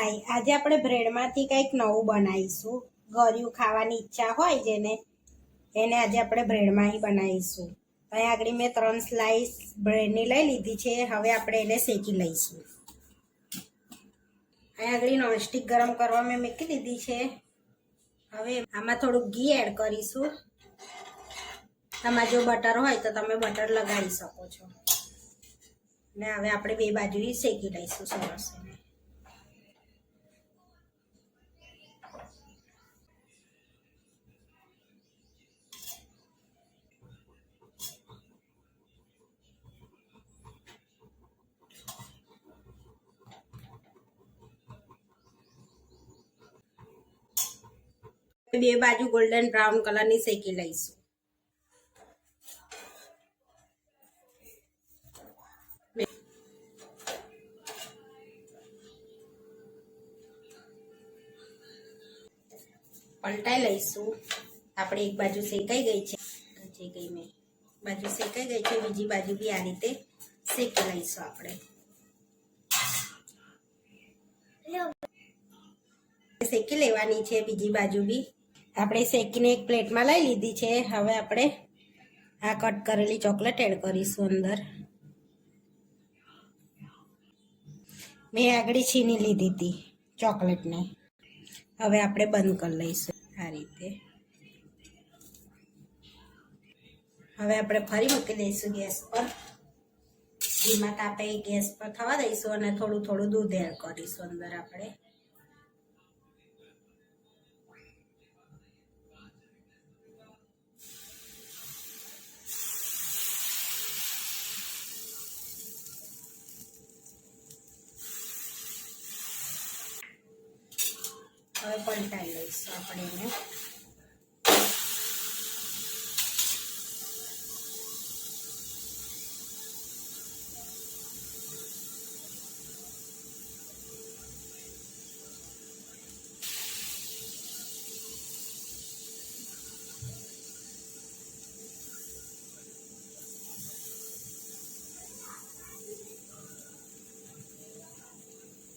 હાય, આજે આપણે બ્રેડમાંથી કંઈક નવું બનાવીશું. ગળ્યું ખાવાની ઈચ્છા હોય જેને એને આજે આપણે બ્રેડમાં બનાવીશું. અહીંયા આગળ મેં 3 સ્લાઇસ બ્રેડની લઈ લીધી છે. હવે આપણે એને શેકી લઈશું. અહીંયા આગળ નોનસ્ટિક ગરમ કરવા મેં મૂકી દીધી છે. હવે આમાં થોડુંક ઘી એડ કરીશું. તમારે જો બટર હોય તો તમે બટર લગાડી શકો છો. ને હવે આપણે બે બાજુ શેકી લઈશું સરસ. બે બાજુ ગોલ્ડન બ્રાઉન કલરની શેકી લઈશું. પલટાઈ લઈશું. આપણે એક બાજુ શેકાઈ ગઈ છે, બાજુ શેકાઈ ગઈ છે, બીજી બાજુ બી આ રીતે શેકી લઈશું. આપણે શેકી લેવાની છે બીજી બાજુ બી. આપણે શેકીને એક પ્લેટમાં લઈ લીધી છે. હવે આપણે આ કટ કરેલી ચોકલેટ એડ કરીશું અંદર. મેં આગળ છીની લીધી હતી ચોકલેટને. હવે આપણે બંધ કરી લઈશું આ રીતે. હવે આપણે ફરી મૂકી દઈશું ગેસ પર. ધીમા તાપે ગેસ પર થવા દઈશું અને થોડું થોડું દૂધ એડ કરીશું અંદર. આપણે હવે પલટાઈ લઈશું આપણે એને.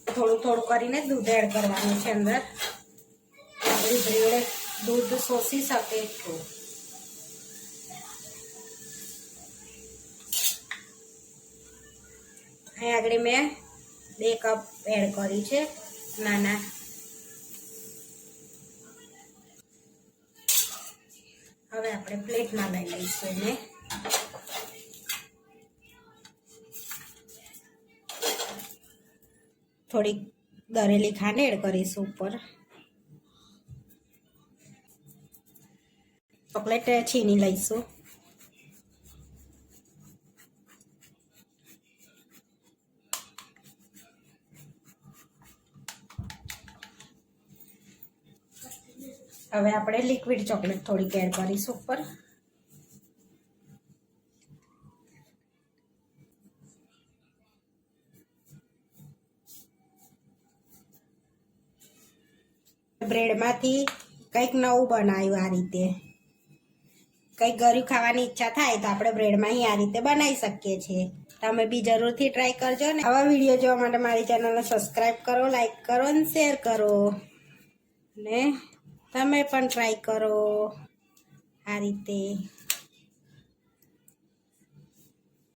થોડું થોડું કરીને દૂધ એડ કરવાનું છે અંદર. આપણી બ્રેડ દૂધ શોષી શકે એટલું. અહીં આગળ મેં 2 કપ એડ કરી છે નાના. હવે આપણે પ્લેટમાં લઈ લઈશું એને. થોડીક દરેલી ખાંડ એડ કરીશું ઉપર. ચોકલેટ છીની લઈશું. હવે આપણે લિક્વિડ ચોકલેટ થોડીક એડ કરીશું ઉપર. બ્રેડમાંથી કંઈક નવું બનાવ્યું આ રીતે. કંઈક ગળ્યું ખાવાની ઈચ્છા થાય તો આપણે બ્રેડમાં આ રીતે બનાવી શકીએ છીએ. તમે બી જરૂરથી ટ્રાય કરજો ને. આવા વિડીયો જોવા માટે મારી ચેનલને સબસ્ક્રાઈબ કરો, લાઈક કરો અને શેર કરો. ને તમે પણ ટ્રાય કરો આ રીતે.